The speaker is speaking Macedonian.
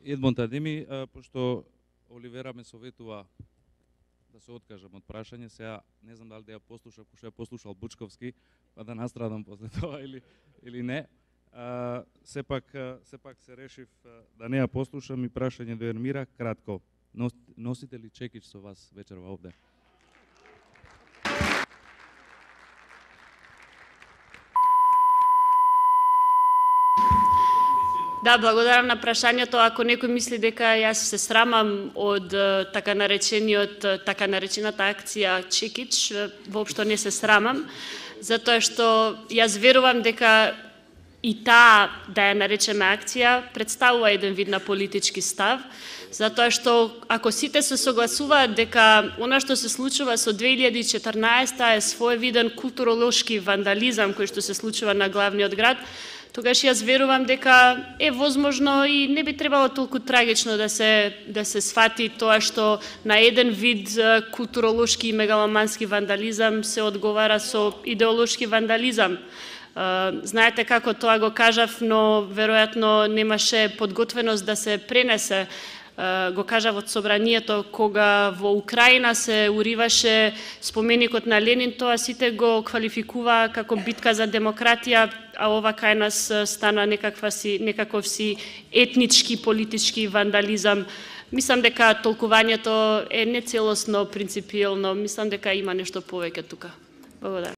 Едмонд Адеми, пошто Оливера ме советува да се откажам од прашање, сега не знам дали да ја послушам, кој што ја послушал Бучковски, па да настрадам после тоа или не. Сепак се решив да не ја послушам и прашање до Ермира, кратко. Носите ли чекич со вас вечерва овде? Да, благодарам на прашањето. Ако некој мисли дека јас се срамам од така наречената акција Чекич, воопшто не се срамам, затоа што јас верувам дека и таа, да ја наречеме акција, представува еден вид на политички став, затоа што ако сите се согласуваат дека она што се случува со 2014 е своевиден културолошки вандализам кој што се случува на главниот град, тогаш јас верувам дека е возможно и не би требало толку трагично да се сфати тоа што на еден вид културолошки и мегаломански вандализам се одговара со идеолошки вандализам. Знаете како тоа го кажав, но веројатно немаше подготвеност да се пренесе. Го кажав од собранието, кога во Украина се уриваше споменикот на Ленин, тоа сите го квалификуваа како битка за демократија, а ова кај нас стана некаков си етнички, политички вандализам. Мислам дека толкувањето е нецелосно, принципиелно, мислам дека има нешто повеќе тука. Благодарам.